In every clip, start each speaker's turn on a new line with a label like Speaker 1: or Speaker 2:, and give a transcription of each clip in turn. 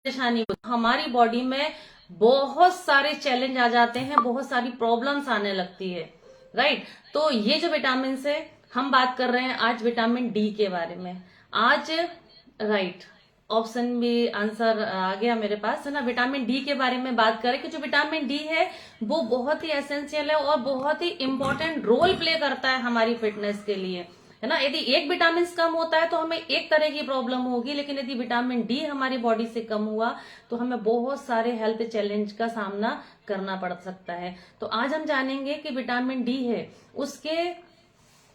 Speaker 1: परेशानी हमारी बॉडी में बहुत सारे चैलेंज आ जाते हैं, बहुत सारी प्रॉब्लम्स आने लगती है। राइट, तो ये जो विटामिन है हम बात कर रहे हैं आज विटामिन डी के बारे में आज। राइट, ऑप्शन भी आंसर आ गया मेरे पास, है ना। विटामिन डी के बारे में बात करें कि जो विटामिन डी है वो बहुत ही एसेंशियल है और बहुत ही इंपॉर्टेंट रोल प्ले करता है हमारी फिटनेस के लिए, है ना। यदि एक विटामिन कम होता है तो हमें एक तरह की प्रॉब्लम होगी, लेकिन यदि विटामिन डी हमारी बॉडी से कम हुआ तो हमें बहुत सारे हेल्थ चैलेंज का सामना करना पड़ सकता है। तो आज हम जानेंगे कि विटामिन डी है उसके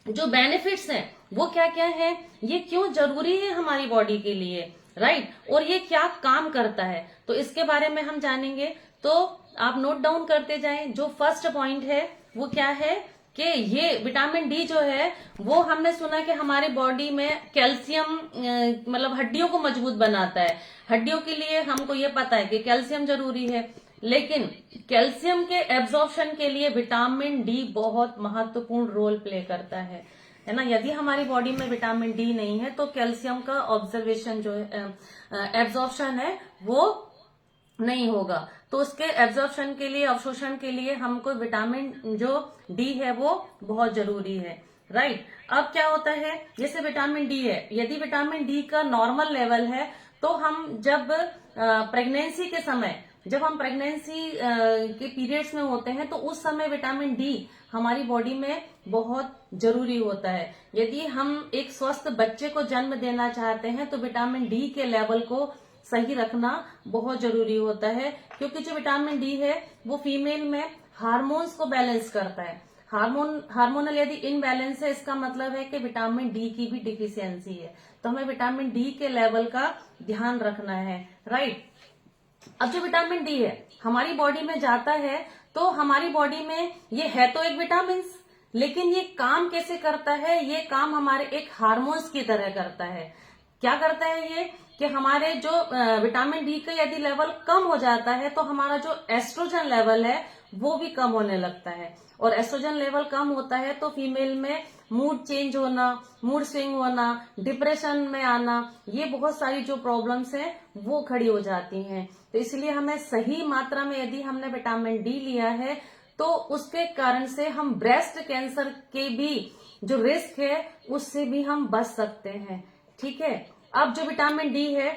Speaker 1: जो बेनिफिट्स हैं वो क्या क्या है, ये क्यों जरूरी है हमारी बॉडी के लिए, राइट, और ये क्या काम करता है, तो इसके बारे में हम जानेंगे। तो आप नोट डाउन करते जाएं। जो फर्स्ट पॉइंट है वो क्या है कि ये विटामिन डी जो है वो हमने सुना कि हमारी बॉडी में कैल्शियम मतलब हड्डियों को मजबूत बनाता है। हड्डियों के लिए हमको ये पता है कि कैल्शियम जरूरी है, लेकिन कैल्शियम के एब्जॉर्प्शन के लिए विटामिन डी बहुत महत्वपूर्ण रोल प्ले करता है ना। यदि हमारी बॉडी में विटामिन डी नहीं है तो कैल्शियम का ऑब्जर्वेशन जो है एब्जॉर्प्शन है वो नहीं होगा। तो उसके एब्जॉर्प्शन के लिए, अवशोषण के लिए हमको विटामिन जो डी है वो बहुत जरूरी है। राइट, अब क्या होता है, जैसे विटामिन डी है, यदि विटामिन डी का नॉर्मल लेवल है तो हम जब प्रेगनेंसी के समय, जब हम प्रेगनेंसी के पीरियड्स में होते हैं तो उस समय विटामिन डी हमारी बॉडी में बहुत जरूरी होता है। यदि हम एक स्वस्थ बच्चे को जन्म देना चाहते हैं तो विटामिन डी के लेवल को सही रखना बहुत जरूरी होता है, क्योंकि जो विटामिन डी है वो फीमेल में हार्मोन्स को बैलेंस करता है। हार्मोनल यदि इनबैलेंस है, इसका मतलब है कि विटामिन डी की भी डिफिशियंसी है। तो हमें विटामिन डी के लेवल का ध्यान रखना है। राइट, अब जो विटामिन डी है हमारी बॉडी में जाता है तो हमारी बॉडी में ये है तो एक विटामिन, लेकिन ये काम कैसे करता है, ये काम हमारे एक हार्मोन्स की तरह करता है। क्या करता है ये कि हमारे जो विटामिन डी का यदि लेवल कम हो जाता है तो हमारा जो एस्ट्रोजन लेवल है वो भी कम होने लगता है, और एस्ट्रोजन लेवल कम होता है तो फीमेल में मूड चेंज होना, मूड स्विंग होना, डिप्रेशन में आना, ये बहुत सारी जो प्रॉब्लम्स हैं वो खड़ी हो जाती हैं। तो इसलिए हमें सही मात्रा में यदि हमने विटामिन डी लिया है तो उसके कारण से हम ब्रेस्ट कैंसर के भी जो रिस्क है उससे भी हम बच सकते हैं। ठीक है, अब जो विटामिन डी है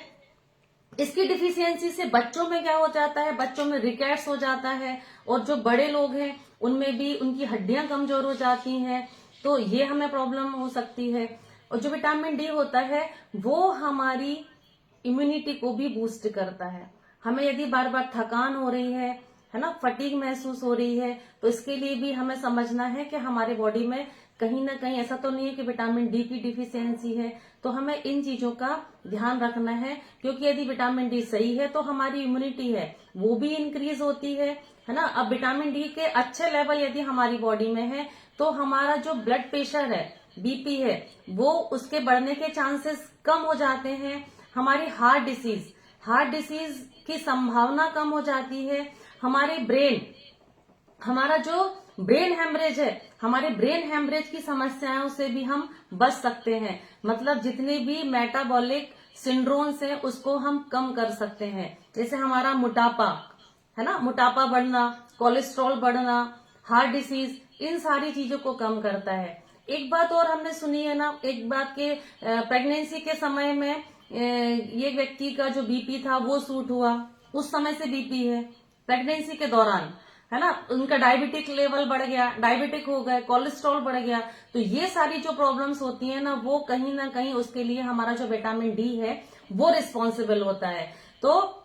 Speaker 1: इसकी डिफिशियंसी से बच्चों में क्या हो जाता है, बच्चों में रिकेट्स हो जाता है, और जो बड़े लोग हैं उनमें भी उनकी हड्डियां कमजोर हो जाती हैं, तो ये हमें प्रॉब्लम हो सकती है। और जो विटामिन डी होता है वो हमारी इम्यूनिटी को भी बूस्ट करता है। हमें यदि बार बार थकान हो रही है ना, फटीग महसूस हो रही है, तो इसके लिए भी हमें समझना है कि हमारे बॉडी में कहीं ना कहीं ऐसा तो नहीं है कि विटामिन डी की डिफिशियंसी है। तो हमें इन चीजों का ध्यान रखना है, क्योंकि यदि विटामिन डी सही है तो हमारी इम्यूनिटी है वो भी इंक्रीज होती है ना। अब विटामिन डी के अच्छे लेवल यदि हमारी बॉडी में है तो हमारा जो ब्लड प्रेशर है, बीपी है, वो उसके बढ़ने के चांसेस कम हो जाते हैं। हमारी हार्ट डिसीज की संभावना कम हो जाती है। हमारा जो ब्रेन हेमरेज है, हमारे ब्रेन हेमरेज की समस्याओं से भी हम बच सकते हैं। मतलब जितने भी मेटाबॉलिक सिंड्रोम्स हैं उसको हम कम कर सकते हैं। जैसे हमारा मोटापा है ना, मोटापा बढ़ना, कोलेस्ट्रॉल बढ़ना, हार्ट डिसीज, इन सारी चीजों को कम करता है। एक बात और हमने सुनी है ना, एक बात के प्रेगनेंसी के समय में ये व्यक्ति का जो बीपी था वो सूट हुआ, उस समय से बीपी है प्रेगनेंसी के दौरान, है ना। उनका डायबिटिक लेवल बढ़ गया, डायबिटिक हो गए, कोलेस्ट्रॉल बढ़ गया। तो ये सारी जो प्रॉब्लम्स होती है ना वो कहीं ना कहीं उसके लिए हमारा जो विटामिन डी है वो रिस्पॉन्सिबल होता है। तो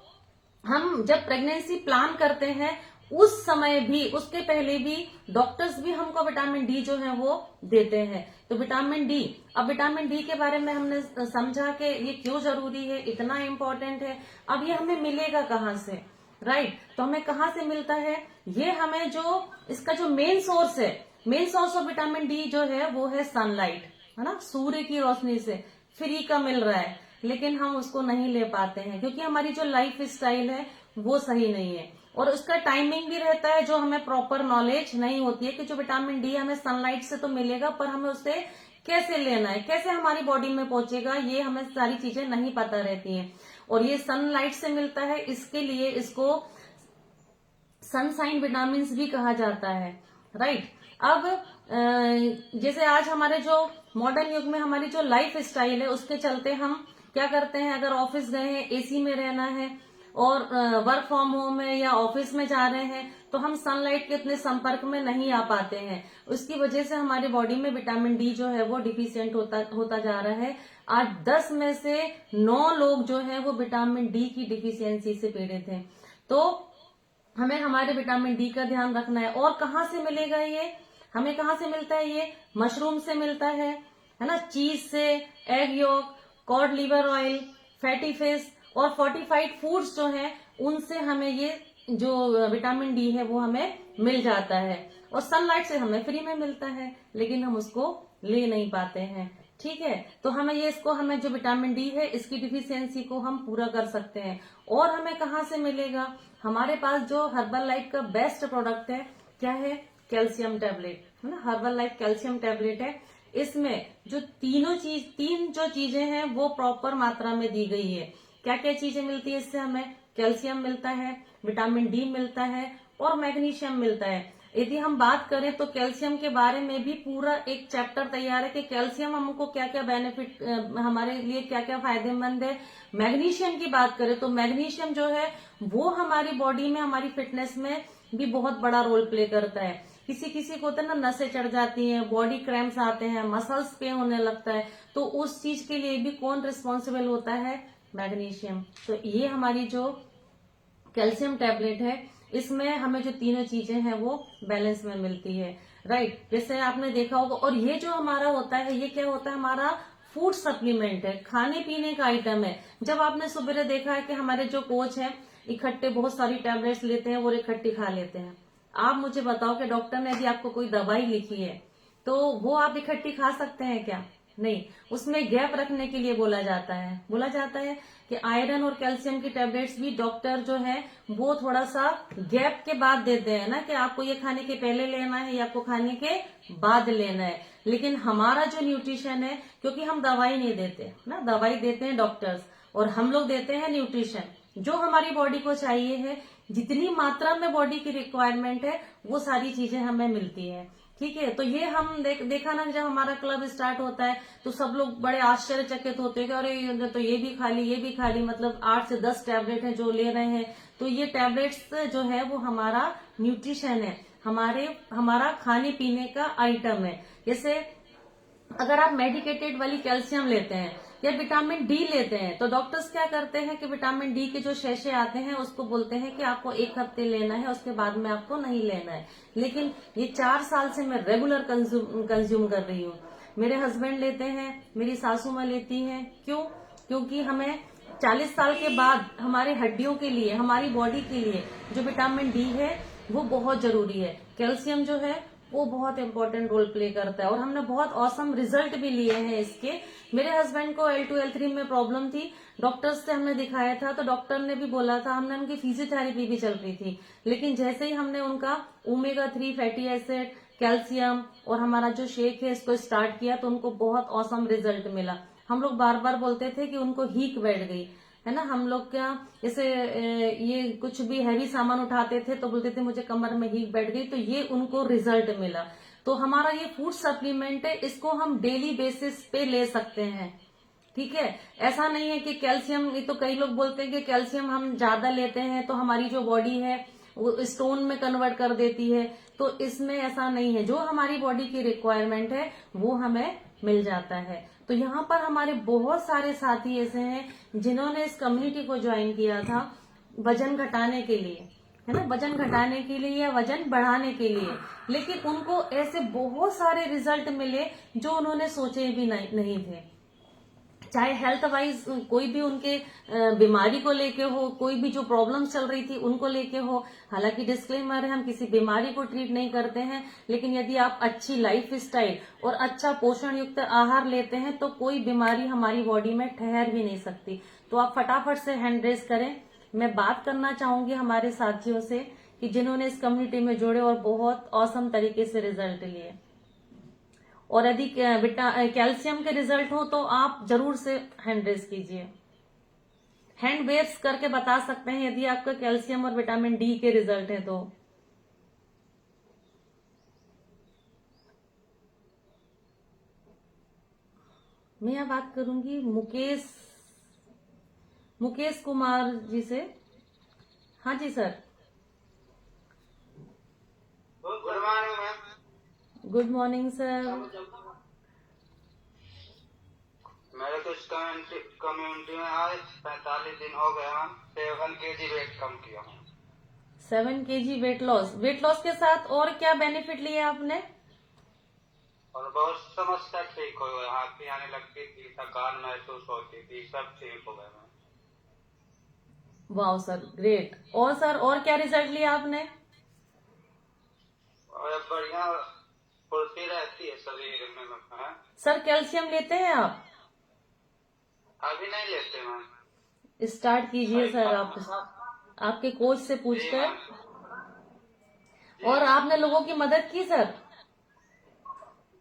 Speaker 1: हम जब प्रेगनेंसी प्लान करते हैं उस समय भी, उसके पहले भी डॉक्टर्स भी हमको विटामिन डी जो है वो देते हैं। तो विटामिन डी, अब विटामिन डी के बारे में हमने समझा कि ये क्यों जरूरी है, इतना इम्पोर्टेंट है। अब ये हमें मिलेगा कहाँ से, राइट, तो हमें कहाँ से मिलता है, ये हमें जो इसका जो main source of vitamin D जो है वो है सनलाइट, है ना। सूर्य की रोशनी से फ्री का मिल रहा है, लेकिन हम उसको नहीं ले पाते हैं क्योंकि हमारी जो लाइफ स्टाइल है वो सही नहीं है, और उसका टाइमिंग भी रहता है जो हमें प्रॉपर नॉलेज नहीं होती है कि जो विटामिन डी हमें सनलाइट से तो मिलेगा पर हमें उससे कैसे लेना है, कैसे हमारी बॉडी में पहुंचेगा, ये हमें सारी चीजें नहीं पता रहती हैं। और ये सनलाइट से मिलता है, इसके लिए इसको सनसाइन विटामिन भी कहा जाता है, राइट। अब जैसे आज हमारे जो मॉडर्न युग में हमारी जो लाइफ स्टाइल है उसके चलते हम क्या करते हैं, अगर ऑफिस गए हैं, एसी में रहना है और वर्क फ्रॉम होम है या ऑफिस में जा रहे हैं, तो हम सनलाइट के इतने संपर्क में नहीं आ पाते हैं। उसकी वजह से हमारी बॉडी में विटामिन डी जो है वो डिफिशियंट होता जा रहा है। आज 10 में से 9 लोग जो है वो विटामिन डी की डिफिशियंसी से पीड़ित हैं। तो हमें हमारे विटामिन डी का ध्यान रखना है। और कहाँ से मिलेगा ये, हमें कहाँ से मिलता है ये, मशरूम से मिलता है ना, चीज से, egg yolk, cod liver oil, fatty fish और फोर्टिफाइड फूड्स जो हैं उनसे हमें ये जो विटामिन डी है वो हमें मिल जाता है। और सनलाइट से हमें फ्री में मिलता है, लेकिन हम उसको ले नहीं पाते हैं, ठीक है। तो हमें जो विटामिन डी है इसकी डिफिशियंसी को हम पूरा कर सकते हैं। और हमें कहाँ से मिलेगा, हमारे पास जो हर्बल लाइफ का बेस्ट प्रोडक्ट है क्या है, कैल्शियम टैबलेट, है ना। हर्बल लाइफ कैल्शियम टैबलेट है, इसमें जो तीन जो चीजें हैं वो प्रॉपर मात्रा में दी गई है। क्या क्या चीजें मिलती है इससे, हमें कैल्शियम मिलता है, विटामिन डी मिलता है और मैग्नीशियम मिलता है। यदि हम बात करें तो कैल्शियम के बारे में भी पूरा एक चैप्टर तैयार है कि कैल्शियम हमको क्या क्या बेनिफिट, हमारे लिए क्या क्या फायदेमंद है। मैग्नीशियम की बात करें तो मैग्नीशियम जो है वो हमारी बॉडी में, हमारी फिटनेस में भी बहुत बड़ा रोल प्ले करता है। किसी किसी को होता है ना, नसें चढ़ जाती हैं, बॉडी क्रैम्प्स आते हैं, मसल्स पेन होने लगता है, तो उस चीज के लिए भी कौन रिस्पॉन्सिबल होता है, मैग्नीशियम। तो ये हमारी जो कैल्शियम टैबलेट है इसमें हमें जो तीनों चीजें हैं वो बैलेंस में मिलती है, राइट। जैसे आपने देखा होगा। और ये जो हमारा होता है, ये क्या होता है, हमारा फूड सप्लीमेंट है, खाने पीने का आइटम है। जब आपने सुबह देखा है कि हमारे जो कोच हैं इकट्ठे बहुत सारी टैबलेट्स लेते हैं और इकट्ठी खा लेते हैं। आप मुझे बताओ कि डॉक्टर ने यदि आपको कोई दवाई लिखी है तो वो आप इकट्ठी खा सकते हैं क्या, नहीं। उसमें गैप रखने के लिए बोला जाता है कि आयरन और कैल्शियम की टैबलेट्स भी डॉक्टर जो है वो थोड़ा सा गैप के बाद देते हैं ना, कि आपको ये खाने के पहले लेना है या आपको खाने के बाद लेना है। लेकिन हमारा जो न्यूट्रिशन है, क्योंकि हम दवाई नहीं देते ना, दवाई देते हैं डॉक्टर्स और हम लोग देते हैं न्यूट्रिशन, जो हमारी बॉडी को चाहिए है, जितनी मात्रा में बॉडी की रिक्वायरमेंट है वो सारी चीजें हमें मिलती है, ठीक है। तो ये हम देखा ना, जब हमारा क्लब स्टार्ट होता है तो सब लोग बड़े आश्चर्यचकित होते हैं कि अरे तो ये भी खा ली, मतलब 8 से 10 टैबलेट है जो ले रहे हैं। तो ये टैबलेट्स जो है वो हमारा न्यूट्रिशन है, हमारा खाने पीने का आइटम है। जैसे अगर आप मेडिकेटेड वाली कैल्शियम लेते हैं या विटामिन डी लेते हैं तो डॉक्टर्स क्या करते हैं कि विटामिन डी के जो शैशे आते हैं उसको बोलते हैं कि आपको 1 हफ्ते लेना है, उसके बाद में आपको नहीं लेना है। लेकिन ये 4 साल से मैं रेगुलर कंज्यूम कर रही हूँ। मेरे हस्बैंड लेते हैं, मेरी सासू माँ लेती हैं। क्यों? क्योंकि हमें 40 साल के बाद हमारे हड्डियों के लिए, हमारी बॉडी के लिए जो विटामिन डी है वो बहुत जरूरी है। कैल्शियम जो है वो बहुत इंपॉर्टेंट रोल प्ले करता है और हमने बहुत औसम रिजल्ट भी लिए हैं इसके। मेरे हस्बैंड को L2 L3 में प्रॉब्लम थी, डॉक्टर्स से हमने दिखाया था तो डॉक्टर ने भी बोला था, हमने उनकी फिजियोथेरेपी भी चल रही थी। लेकिन जैसे ही हमने उनका ओमेगा 3 फैटी एसिड, कैल्शियम और हमारा जो शेक है इसको स्टार्ट किया तो उनको बहुत औसम रिजल्ट मिला। हम लोग बार बार बोलते थे कि उनको हीक बैठ गई, है ना। हम लोग क्या, जैसे ये कुछ भी हैवी सामान उठाते थे तो बोलते थे मुझे कमर में हीक बैठ गई, तो ये उनको रिजल्ट मिला। तो हमारा ये फूड सप्लीमेंट है, इसको हम डेली बेसिस पे ले सकते हैं, ठीक है। ऐसा नहीं है कि कैल्शियम, ये तो कई लोग बोलते हैं कि कैल्शियम हम ज्यादा लेते हैं तो हमारी जो बॉडी है वो स्टोन में कन्वर्ट कर देती है, तो इसमें ऐसा नहीं है। जो हमारी बॉडी की रिक्वायरमेंट है वो हमें मिल जाता है। तो यहाँ पर हमारे बहुत सारे साथी ऐसे हैं जिन्होंने इस कम्युनिटी को ज्वाइन किया था वजन घटाने के लिए, है ना, वजन घटाने के लिए या वजन बढ़ाने के लिए। लेकिन उनको ऐसे बहुत सारे रिजल्ट मिले जो उन्होंने सोचे भी नहीं थे। चाहे हेल्थ वाइज कोई भी उनके बीमारी को लेके हो, कोई भी जो प्रॉब्लम चल रही थी उनको लेके हो। हालांकि डिस्क्लेमर है, हम किसी बीमारी को ट्रीट नहीं करते हैं, लेकिन यदि आप अच्छी लाइफ स्टाइल और अच्छा पोषण युक्त आहार लेते हैं तो कोई बीमारी हमारी बॉडी में ठहर भी नहीं सकती। तो आप फटाफट से हैंड रेज करें। मैं बात करना चाहूंगी हमारे साथियों से कि जिन्होंने इस कम्युनिटी में जुड़े और बहुत औसम तरीके से रिजल्ट लिए। और यदि कैल्शियम के रिजल्ट हो तो आप जरूर से हैंड रेज कीजिए। हैंड वेव्स करके बता सकते हैं यदि आपका कैल्शियम और विटामिन डी के रिजल्ट है तो। मैं यहाँ बात करूंगी मुकेश कुमार जी से। हाँ जी sir.
Speaker 2: Good morning ma'am.
Speaker 1: Good morning sir.
Speaker 2: मेरे कुछ कम्युनिटी में आज 45 दिन हो गए मैम। 7 kg वेट कम किया हूँ।
Speaker 1: 7 kg वेट लॉस के साथ और क्या बेनिफिट लिया आपने?
Speaker 2: और बहुत समस्या ठीक हो गई। हाथी आने लगती थी, थकान महसूस होती थी, सब ठीक हो गए मैम।
Speaker 1: वाह सर, ग्रेट। और सर और क्या रिजल्ट लिया आपने?
Speaker 2: और बढ़िया फुर्ती रहती है शरीर में मैम।
Speaker 1: सर कैल्शियम लेते हैं आप?
Speaker 2: अभी नहीं लेते मैम।
Speaker 1: स्टार्ट कीजिए सर आप आपके कोच से पूछकर। और आपने लोगों की मदद की सर?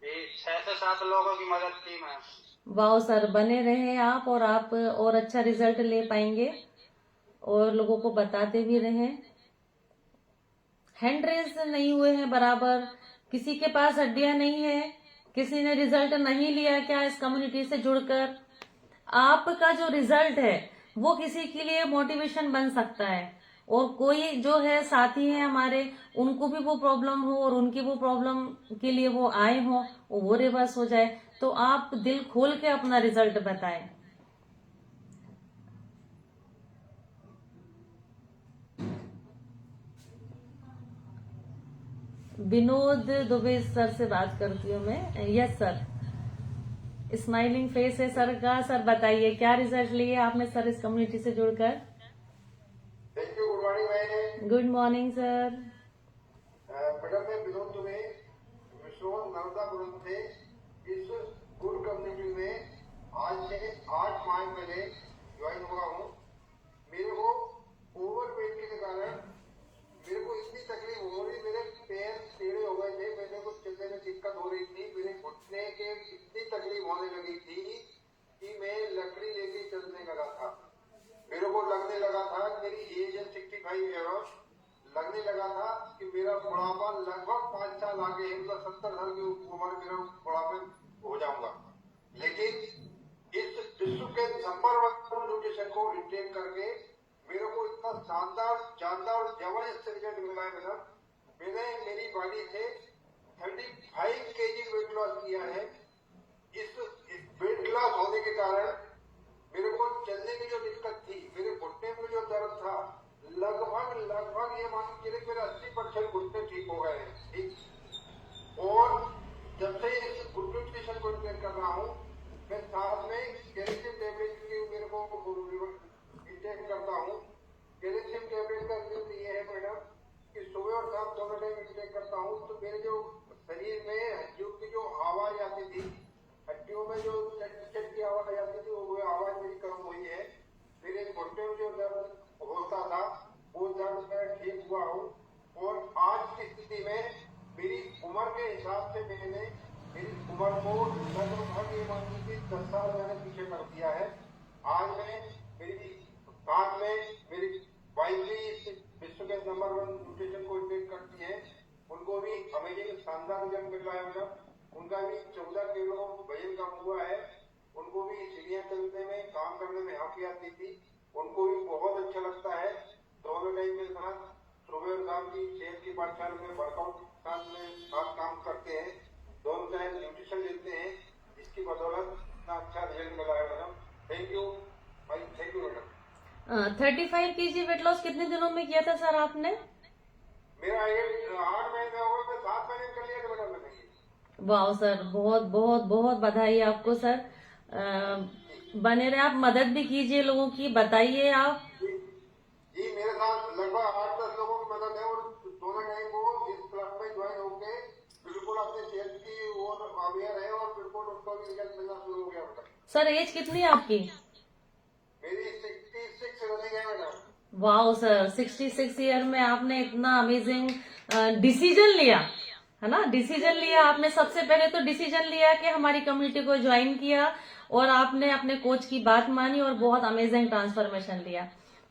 Speaker 2: जी 6 से 7 लोगों की मदद की मैम।
Speaker 1: वाह सर, बने रहे आप और अच्छा रिजल्ट ले पाएंगे और लोगों को बताते भी रहे। हैंड रेस नहीं हुए हैं बराबर, किसी के पास हड्डियां नहीं है, किसी ने रिजल्ट नहीं लिया क्या इस कम्युनिटी से जुड़कर? आपका जो रिजल्ट है वो किसी के लिए मोटिवेशन बन सकता है। और कोई जो है साथी है हमारे, उनको भी वो प्रॉब्लम हो और उनकी वो प्रॉब्लम के लिए वो आए हो और वो रिवर्स हो जाए, तो आप दिल खोल के अपना रिजल्ट बताएं। विनोद दुबे सर से बात करती हूँ मैं। यस सर, स्माइलिंग फेस है सर का। सर बताइए क्या रिजल्ट लिए आपने सर इस कम्युनिटी से जुड़कर?
Speaker 3: Thank you. Good morning ma'am.
Speaker 1: Good morning sir.
Speaker 3: Madam मैं विनोद दुबे मिश्रोन नर्मदापुरम से इस गुड कम्युनिटी में आज से 8 माह पहले ज्वाइन हुआ हूँ। मेरे को ओवर वेट के कारण मेरे को इतनी तकलीफ हो रही, मेरे पैर टेढ़े हो गए थे, मेरे को चलने में दिक्कत हो रही थी, मेरे घुटने के इतनी तकलीफ होने लगी थी कि मैं लकड़ी लेके चलने लगा था। मेरे को लगने लगा था मेरी एज है 65 ईयर, लगने लगा था कि मेरा बुढ़ापा लगभग 5 साल आगे है, मतलब 70 साल की उम्र मेरा बुढ़ापे हो जाऊंगा। लेकिन इस विश्व के नंबर 1 न्यूट्रिशन को इंटेक करके मेरे को इतना शानदार जबरदस्त रिजल्ट मिला है मैडम। मैंने मेरी बॉडी से 35 kg वेट लॉस किया है। इस वेट लॉस होने के कारण मेरे को चलने की जो दिक्कत थी, मेरे घुटने में जो दर्द था, लगभग ये मान के चलिए मेरे 80% घुटने ठीक हो गए हैं। ठीक। और जब से इस गुड न्यूट्रिशन को इंटेक कर रहा हूँ, मैं साथ में कैल्शियम टैबलेट की मेरे को इंटेक करता हूँ। कैल्शियम टैबलेट का रिजल्ट ये है मैडम कि सुबह और शाम दोनों टाइम इंटेक करता हूँ तो मेरे जो शरीर में हड्डियों की जो आवाज आती थी, हड्डियों में जो चट की आवाज आती थी, वो आवाज मेरी कम हुई है। मेरे घुटने में जो दर्द होता था वो दर्द मैं ठीक हुआ हूँ। और आज की स्थिति में मेरी उम्र के हिसाब से मैंने मेरी उम्र को लगभग ये मान लीजिए 10 साल मैंने पीछे कर दिया है। आज मैं मेरी साथ में मेरी वाइफ भी इस विश्व के नंबर 1 न्यूट्रिशन को इंटेक करती है, उनको भी अमेजिंग शानदार रिजल्ट मिल रहा है मैडम। उनका भी 14 किलो वजन कम हुआ है। उनको भी सीढ़ियां चलने में, काम करने में हाफी आती थी, उनको भी बहुत अच्छा लगता है। दोनों टाइम के साथ सुबह और शाम की सेहत की पाठशाला में वर्कआउट साथ काम करते हैं, दोनों टाइम न्यूट्रिशन लेते हैं, जिसकी बदौलत इतना अच्छा रिजल्ट मिला है मैडम। थैंक यू भाई, thank you madam.
Speaker 1: 35 kg weight loss कितने दिनों में किया था सर आपने?
Speaker 3: मेरा ये 8 महीने हो गए, मैं 7 महीने कर लिया था मैडम मैंने।
Speaker 1: वाह सर, बहुत बहुत बहुत बधाई आपको सर। बने रहे आप, मदद भी कीजिए लोगों की, बताइए आप।
Speaker 3: जी मेरे साथ लगभग 8-10 लोगों की मदद है और दोनों टाइम वो इस क्लब में ज्वाइन होके बिल्कुल अपने सेहत की ओर अवेयर है और बिल्कुल उनको भी रिजल्ट मिलना शुरू हो गया मैडम।
Speaker 1: सर एज कितनी है आपकी?
Speaker 3: मेरी 66 रनिंग है मैडम।
Speaker 1: वाह सर, 66 ईयर में आपने इतना अमेजिंग डिसीजन लिया है ना। डिसीजन लिया आपने, सबसे पहले तो डिसीजन लिया कि हमारी कम्युनिटी को ज्वाइन किया और आपने अपने कोच की बात मानी और बहुत अमेजिंग ट्रांसफॉर्मेशन लिया।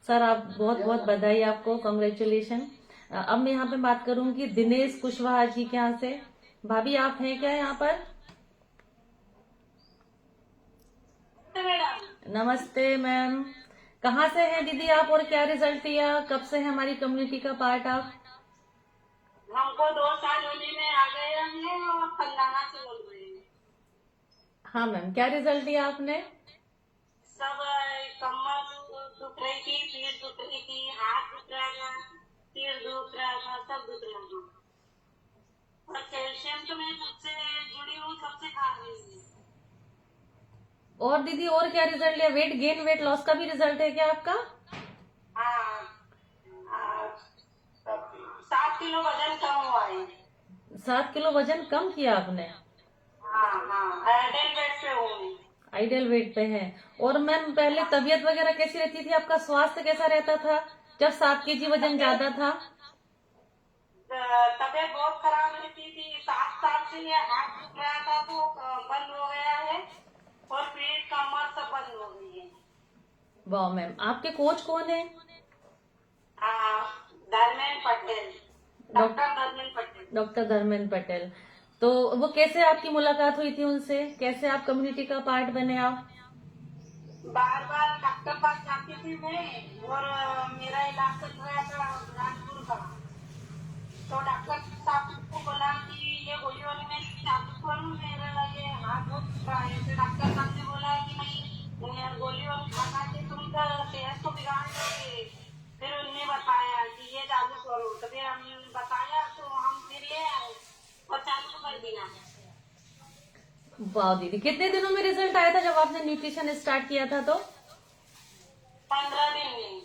Speaker 1: सर आप बहुत बहुत बधाई आपको, कॉन्ग्रेचुलेशन। अब मैं यहाँ पे बात करूंगी दिनेश कुशवाहा जी के यहाँ से। भाभी आप हैं क्या यहाँ पर? नमस्ते मैम, कहाँ से हैं दीदी आप और क्या रिजल्ट दिया? कब से है हमारी कम्युनिटी का पार्ट आप?
Speaker 4: हमको 2 साल होने में आ गए हैं और खंडाना से बोल रहे हैं।
Speaker 1: हाँ मैम, क्या रिजल्ट दिया आपने?
Speaker 4: सब कमर दुख रही थी, पीठ दुख रही थी, हाथ दुख रहा था, सिर दुख रहा था, सब दुख रहा था। और कैल्शियम तो मैं सबसे जुड़ी हूँ, सबसे खा रही हूँ।
Speaker 1: और दीदी और क्या रिजल्ट लिया? वेट गेन वेट लॉस का भी रिजल्ट है क्या आपका?
Speaker 4: हाँ, 7 किलो वजन कम हुआ है।
Speaker 1: 7 किलो वजन कम किया आपने?
Speaker 4: हाँ, आइडियल वेट पे हूँ मैं।
Speaker 1: आइडियल वेट पे है। और मैम पहले तबीयत वगैरह कैसी रहती थी? आपका स्वास्थ्य कैसा रहता था जब 7 केजी वजन ज्यादा था?
Speaker 4: तबीयत बहुत खराब रहती थी। 7 साल से ये हाथ दुख रहा था तो बंद हो गया है और पेट कमर सब बंद हो गई है।
Speaker 1: वाह मैम, आपके कोच कौन है?
Speaker 4: धर्मेंद्र पटेल, डॉक्टर धर्मेंद्र पटेल।
Speaker 1: डॉक्टर धर्मेंद्र पटेल। तो वो कैसे आपकी मुलाकात हुई थी उनसे? कैसे आप कम्युनिटी का पार्ट बने आप?
Speaker 4: बार बार डॉक्टर पास जाती थी मैं और मेरा इलाज चल रहा था राजपुर का। तो डॉक्टर साहब को बोला कि ये गोली वाली मैं चालू करूँ, मेरा ये हाथ बहुत रहा है। तो डॉक्टर साहब ने बोला कि नहीं, गोली वाली खाना से तुम सेहत को बिगाड़ दोगे। फिर उन्होंने बताया कि ये चालू करो, तो फिर हमने बताया तो हम फिर ले आए और चालू कर दिया।
Speaker 1: वाह दीदी, कितने दिनों में रिजल्ट आया था जब आपने न्यूट्रिशन स्टार्ट किया था? तो
Speaker 4: 15 दिन में।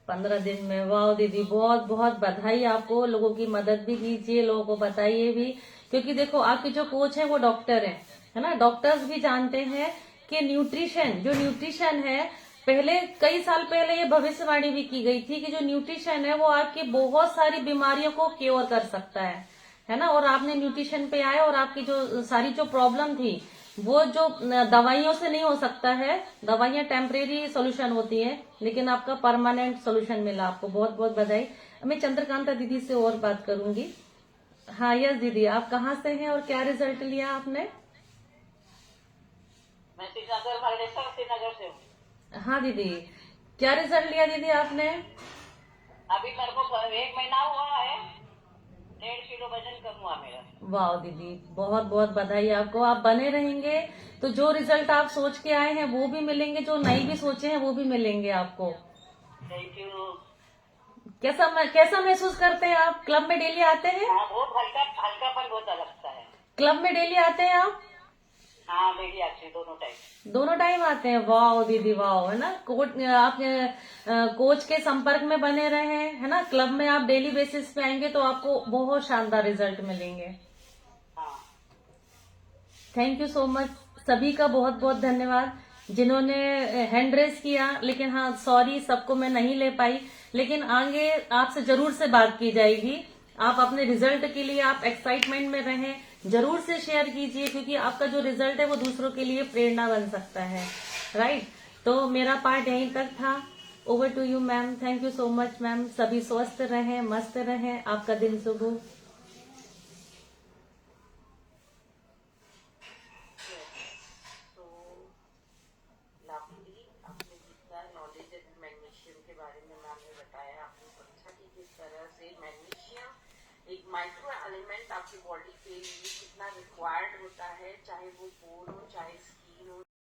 Speaker 1: 15 दिन में। वाह दीदी, बहुत बहुत बधाई आपको। लोगों की मदद भी कीजिए, लोगों को बताइए भी, क्योंकि देखो आपके जो कोच है वो डॉक्टर है ना। डॉक्टर्स भी जानते हैं कि न्यूट्रिशन है, पहले कई साल पहले ये भविष्यवाणी भी की गई थी कि जो न्यूट्रिशन है वो आपकी बहुत सारी बीमारियों को क्योर कर सकता है ना। और आपने न्यूट्रिशन पे आए और आपकी जो सारी जो प्रॉब्लम थी वो जो दवाइयों से नहीं हो सकता है। दवाइयां टेम्परेरी सोल्यूशन होती है, लेकिन आपका परमानेंट सोल्यूशन मिला आपको। बहुत बहुत बधाई। मैं चंद्रकांता दीदी से और बात करूंगी। हाँ यस दीदी, आप कहाँ से हैं और क्या रिजल्ट लिया आपने?
Speaker 4: मैं श्रीनगर भरडेश्वर श्रीनगर से हूँ।
Speaker 1: हाँ दीदी, क्या रिजल्ट लिया दीदी आपने?
Speaker 4: अभी मेरे को 1 महीना हुआ है, 1.5 किलो वजन कम हुआ मेरा।
Speaker 1: वाह दीदी, बहुत बहुत बधाई आपको। आप बने रहेंगे तो जो रिजल्ट आप सोच के आए हैं वो भी मिलेंगे, जो नहीं भी सोचे हैं वो भी मिलेंगे आपको।
Speaker 4: Thank you.
Speaker 1: कैसा महसूस करते हैं आप? क्लब में डेली आते हैं?
Speaker 4: हाँ, बहुत हल्कापन बहुत लगता है।
Speaker 1: क्लब में डेली आते हैं आप?
Speaker 4: हाँ, डेली आते हैं,
Speaker 1: दोनों टाइम आते हैं। वाह दीदी वाह, है ना। आप कोच के संपर्क में बने रहे, है ना। क्लब में आप डेली बेसिस पे आएंगे तो आपको बहुत शानदार रिजल्ट मिलेंगे।
Speaker 4: हाँ।
Speaker 1: Thank you so much. सभी का बहुत बहुत धन्यवाद जिन्होंने हैंड रेस किया। लेकिन हाँ सॉरी, सबको मैं नहीं ले पाई, लेकिन आगे आपसे जरूर से बात की जाएगी। आप अपने रिजल्ट के लिए आप एक्साइटमेंट में रहें, जरूर से शेयर कीजिए, क्योंकि आपका जो रिजल्ट है वो दूसरों के लिए प्रेरणा बन सकता है, राइट। तो मेरा पार्ट यहीं तक था। Over to you ma'am. Thank you so much ma'am. सभी स्वस्थ रहें, मस्त रहें, आपका दिन शुभ हो।
Speaker 4: तो लवली, आपने जितना नॉलेज है मैग्नीशियम के बारे में मैम ने बताया, आपने समझा कि किस तरह से मैग्नीशियम एक माइक्रो एलिमेंट आपकी बॉडी के लिए कितना रिक्वायर्ड होता है, चाहे वो बोन हो चाहे